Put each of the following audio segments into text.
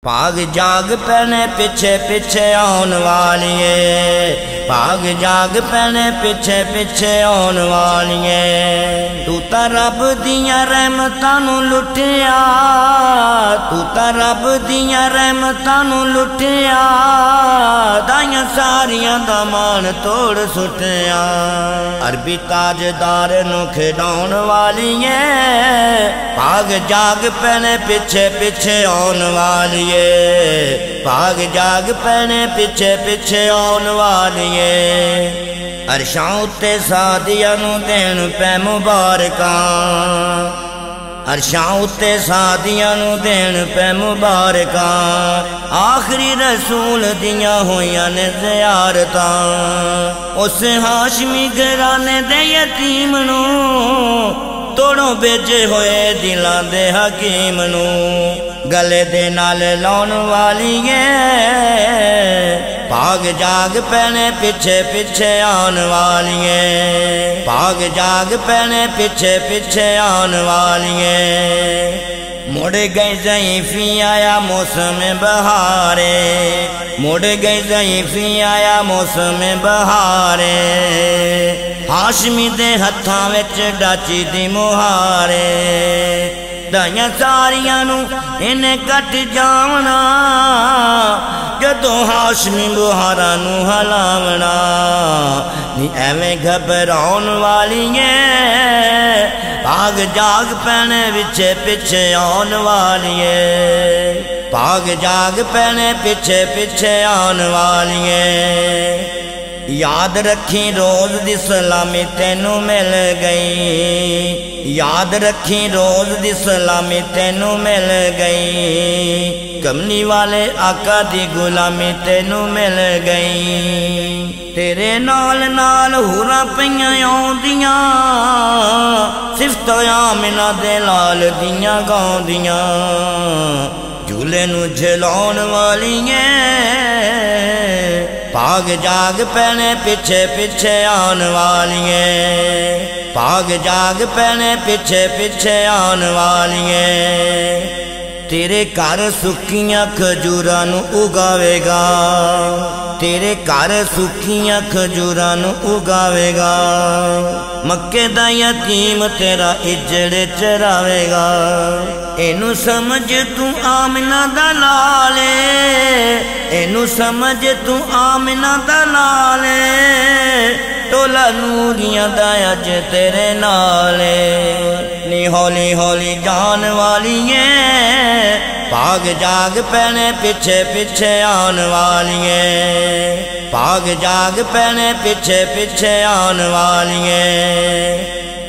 भाग जाग पैने पिछे पिछे आउन वालिए, भाग जाग पैने पिछे पिछे आउन वालिए। तू तां रब दियां रहमतां नूं लुटिया, तू तां रब दियां रहमतां नूं लुटिया, दाइयां सारियां दा मान तोड़ सुटिया। अरबी ताजदार नूं खिडाउण वालिए, भाग जाग पैने पिछे पिछे आउन वालिए, भाग जाग पैने पिछे पिछे आउन वालिए। अरशां उत्ते सादियां नूं देण पै मुबारकां, अरशां उत्ते सादियां नूं देण पै मुबारकां। आखरी रसूल दियां होइयां ने ज़ियारतां, उस हाशमी घराने दे यतीम नूं तोड़ों भेजे होए दिलां दे हकीम नूं, गले दे नाल लाउण वालिए। भाग जाग पैने पिछे पिछे आउण वालिए, भाग जाग पैने पिछे पिछे आउण वालिए। मुड़ गई ज़ईफ़ी आया मौसम बहारे, मुड़ गई ज़ईफ़ी आया मौसम बहारे। हाशमी दे हत्थां विच डाची दी मुहारे, दाइयां सारियां नूं इन्हें कट जावना, जदों हाशमी बुहारा नूं हलावना। नी एवें घबराउण वालिए, भाग जाग पैने पिछे पिछे आउण वालिए, भाग जाग पैने पिछे पिछे आउण वालिए। याद रखी रोज दी सलामी तेनू मिल गई, याद रखी रोज दी सलामी तेनू मिल गई। कमली वाले आका दी गुलामी तेनू मिल गई। तेरे नाल नाल हुरां पईयां आउंदियां, सिफत आमिना दे लाल दियां गाउंदियां। झूले नू झलाउण वालिए, भाग जाग पैने पिछे पिछे आउण वालिए, भाग जाग पैने पिछे पिछे आउण वालिए। तेरे घर सुक्कियां खजूरां नूं उगावेगा, तेरे घर सुक्कियां खजूरां नूं उगावेगा। मक्के दा यतीम तेरा इजड़ चरावेगा। एनू समझ तू आमिना दा लाल, एनू समझ तू आमिना दा लाल। टोला नूरियां दा अज तेरे नाल, नी हौली हौली जान वालिए। भाग जाग पैने पिछे पिछे आउण वालिए, भाग जाग पैने पिछे पिछे आउण वालिए।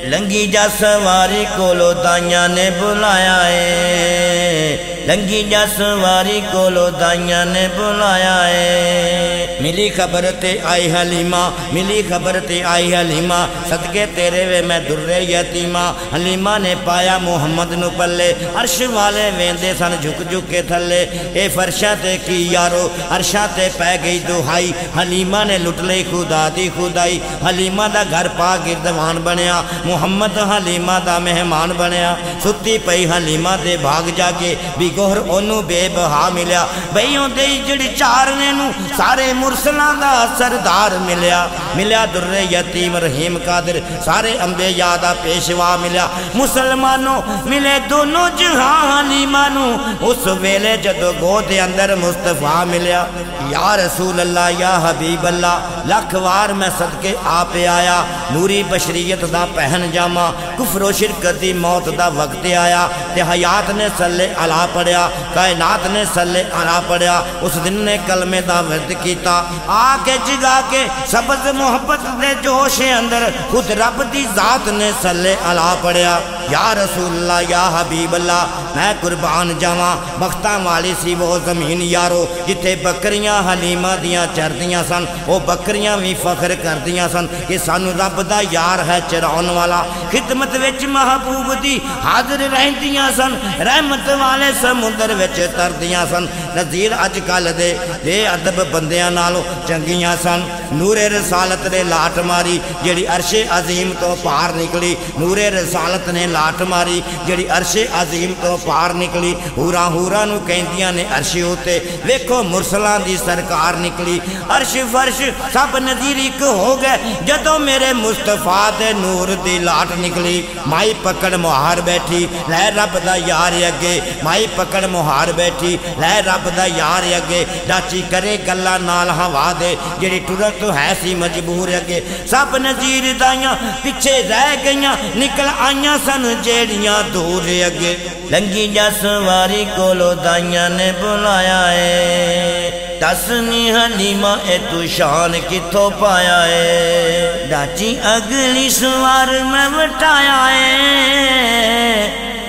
लंगी जा सवारी कोलो दाइयां ने बुलाया है, लंगी जा सवारी कोलो दाइयां ने बुलाया है। मिली खबर ते आई हलीमा, मिली खबर ते आई हलीमा, सदके तेरे वे मैं दुर्रे यतीमा। हलीमा ने पाया मुहम्मद नू पल्ले, अर्श वाले वेंदे सन झुक झुक के थल्ले। ए फरशा ते की यारो अर्शा ते पै गई दुहाई, हलीमा ने लुट लई खुदा दी खुदाई। हलीमा दा घर पा गिरदवान बनया, मुहम्मद हलीमा दा मेहमान बनया। सुती पई हलीमा दे भाग जाके भी गोहर ओनू बेबहा मिलिया। बईयों दे जड़ी चारने नू सारे मुरसलां दा सरदार मिलिया। मिलिया दुर्रे यतीम रहीम कादिर, सारे अंबिया दा पेशवा मिलिया। मुसलमानों मिले दोनों जहां हलीमा नू, उस वेले जदों गोद दे अंदर मुस्तफा मिलिया। या रसूल अल्लाह या हबीब अल्लाह, लख वार मैं सदके आप आया। नूरी बशरीयत दा पहन जामा, कुफरो शिरकत दी मौत दा वक्त आया। ते हयात ने सल्ले अला पढ़िया, कायनात ने सल्ले अला पढ़िया। उस दिन ने कलमे दा वर्द कीता, आके जगा के सबज मोहब्बत दे जोश अंदर खुद रब दी जात ने सल्ले अला पढ़िया। या रसूल अल्लाह या हबीब अल्लाह, मैं कुर्बान जावां। बख्तां वाली सी वो जमीन यारो, जिथे बकरियां हलीमा दियां चरदियां सन। वो बकरियां भी फख्र करदियां सन कि सानू रब दा यार है चराउण वाला। खिदमत विच महबूब दी हाजिर रहंदियां सन, रहमत वाले समुंदर विच तरदियां सन। नज़ीर अज कल दे बेअदब बंदियां नालों चंगियां सन। नूरे रसालत ने लाट मारी, जिहड़ी अरशे अजीम तो पार निकली। नूरे रसालत ने लाट मारी जिहड़ी अर्श अजीम तो पार निकली हूरां हूरां नूं कहंदियां ने अर्श उत्ते वेखो मुरसलां दी सरकार निकली अर्श फर्श सब नज़ीर एक हो गए जदों मेरे मुस्तफा दे नूर दी लाट निकली माई पकड़ मुहार बैठी लै रब दा यार अगे माई पकड़ मुहार बैठी लै रब दा यार अगे चाची करे गल्ला नाल हवा दे जिहड़ी टुरन तो है सी मजबूर अगे सब नज़ीर दाइयां पिछे रह गईयां निकल आईयां सन जेड़ियां दूर अगे लंगी जसवारी कोलो दाइयां ने बुलाया है दसनी हलीमा ए तू शान किथों पाया है डाची अगली सवार मैं वटाया है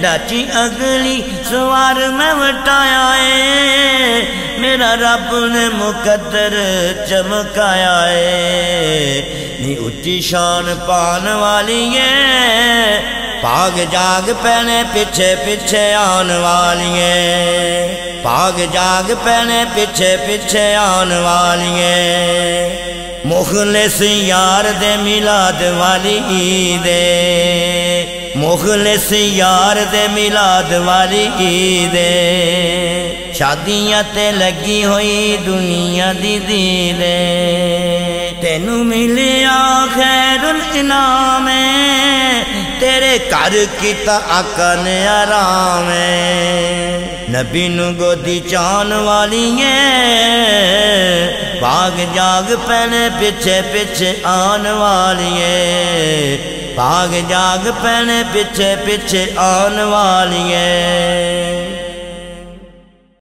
डाची अगली सवार मैं वटाया है मेरा रब ने मुकद्दर चमकाया है नी उच्ची शान पान वाली है भाग जाग पैने पिछे पिछे आन वाली है भाग जाग पैने पिछे पिछे आन वाली है मुखलिस यार दे मिलाद वाली ईद मुखलिस यार दे मिलाद वाली ईद शादियां ते लगी हुई दुनिया दी दीद तेनू मिलिया खैरुल इनाम तेरे घर कीता आका ने आराम नबी नू गोदी चान वाली है भाग जाग पैने पिछे पिछे आन वाली है भाग जाग पैने पिछे पिछे आन वाली है